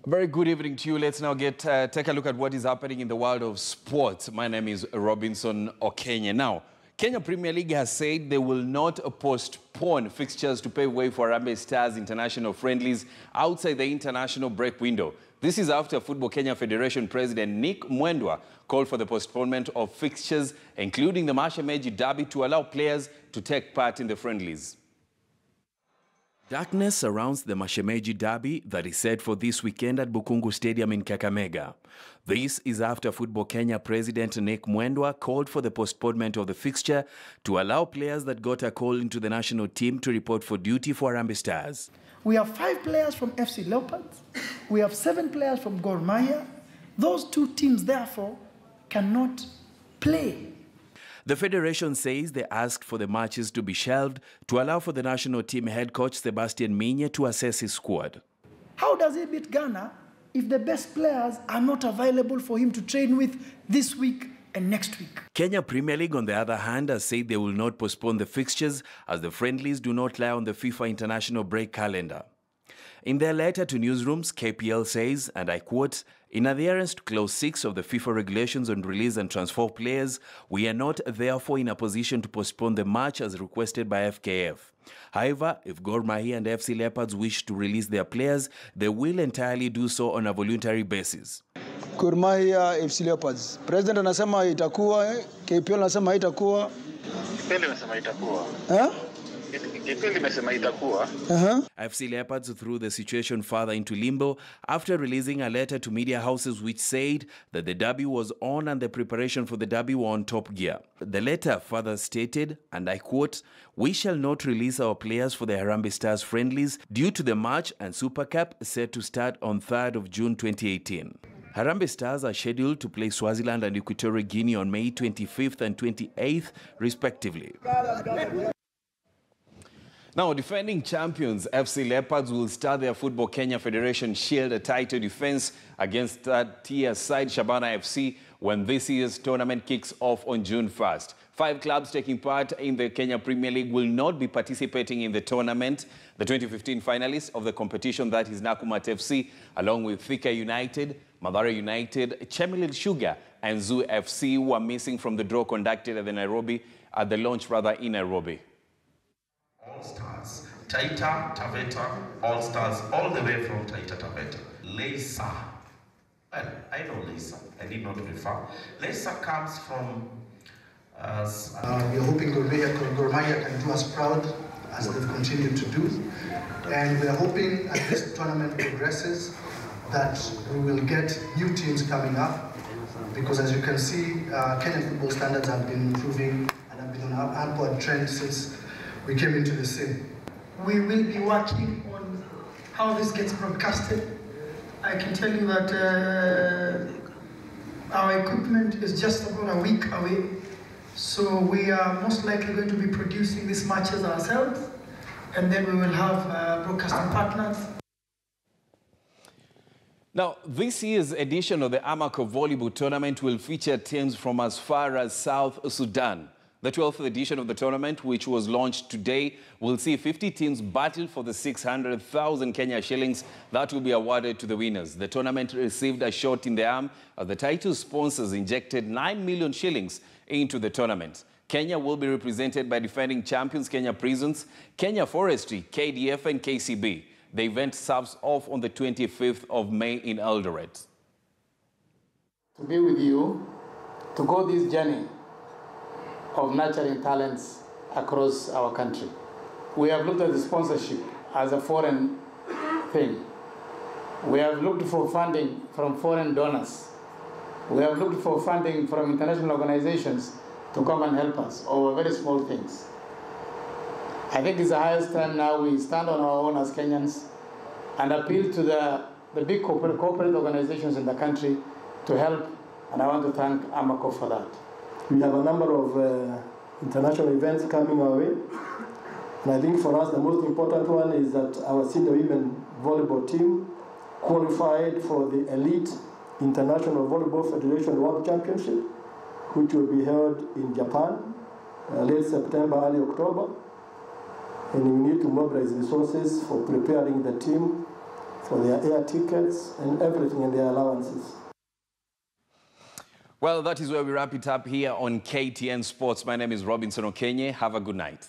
Very good evening to you. Let's now take a look at what is happening in the world of sports. My name is Robinson Okenye. Now, Kenya Premier League has said they will not postpone fixtures to pave way for Harambee Stars international friendlies outside the international break window. This is after Football Kenya Federation President Nick Mwendwa called for the postponement of fixtures, including the Mashemeji Derby, to allow players to take part in the friendlies. Darkness surrounds the Mashemeji Derby that is set for this weekend at Bukungu Stadium in Kakamega. This is after Football Kenya President Nick Mwendwa called for the postponement of the fixture to allow players that got a call into the national team to report for duty for Harambee Stars. We have 5 players from AFC Leopards. We have 7 players from Gor Mahia. Those 2 teams, therefore, cannot play. The federation says they asked for the matches to be shelved to allow for the national team head coach Sebastian Minye to assess his squad. How does he beat Ghana if the best players are not available for him to train with this week and next week? Kenya Premier League, on the other hand, has said they will not postpone the fixtures as the friendlies do not lie on the FIFA international break calendar. In their letter to newsrooms, KPL says, and I quote, "In adherence to Clause 6 of the FIFA regulations on release and transfer players, we are not therefore in a position to postpone the match as requested by FKF. However, if Gor Mahia and AFC Leopards wish to release their players, they will entirely do so on a voluntary basis." Gor Mahia, AFC Leopards. President anasema itakuwa, KPL anasema itakuwa. KPL anasema itakuwa. AFC Leopards threw the situation further into limbo after releasing a letter to media houses which said that the derby was on and the preparation for the derby were on top gear. The letter further stated, and I quote, "We shall not release our players for the Harambee Stars friendlies due to the match and Super Cup set to start on 3rd of June 2018. Harambee Stars are scheduled to play Swaziland and Equatorial Guinea on May 25th and 28th, respectively. Now, defending champions FC Leopards will start their Football Kenya Federation Shield title defense against third-tier side Shabana Fc when this year's tournament kicks off on June 1st. 5 clubs taking part in the Kenya Premier League will not be participating in the tournament. The 2015 finalists of the competition, that is Nakumatt FC, along with Thika United, Mathare United, Chemelil Sugar and Zoo FC, were missing from the draw conducted at the launch in Nairobi. All-Stars, Taita Taveta, All-Stars, all the way from Taita Taveta. Leisa, well, I know Leisa, I did not refer. Leisa comes from we are hoping Gor Mahia can do us proud as they've continued to do. And we are hoping as this tournament progresses that we will get new teams coming up, because as you can see, Kenyan football standards have been improving and have been on an upward trend since we came into the scene. We will be working on how this gets broadcasted. I can tell you that our equipment is just about a week away. So we are most likely going to be producing these matches ourselves, and then we will have broadcasting partners. Now, this year's edition of the Amaco Volleyball Tournament will feature teams from as far as South Sudan. The 12th edition of the tournament, which was launched today, will see 50 teams battle for the 600,000 Kenya shillings that will be awarded to the winners. The tournament received a shot in the arm as the title sponsors injected 9 million shillings into the tournament. Kenya will be represented by defending champions Kenya Prisons, Kenya Forestry, KDF and KCB. The event serves off on the 25th of May in Eldoret. To be with you, to go this journey of nurturing talents across our country. We have looked at the sponsorship as a foreign thing. We have looked for funding from foreign donors. We have looked for funding from international organizations to come and help us over very small things. I think it's the highest time now we stand on our own as Kenyans and appeal to the big corporate organizations in the country to help, and I want to thank Amaco for that. We have a number of international events coming our way. And I think for us, the most important one is that our senior women volleyball team qualified for the Elite International Volleyball Federation World Championship, which will be held in Japan, late September, early October. And we need to mobilize resources for preparing the team for their air tickets and everything in their allowances. Well, that is where we wrap it up here on KTN Sports. My name is Robinson Okenye. Have a good night.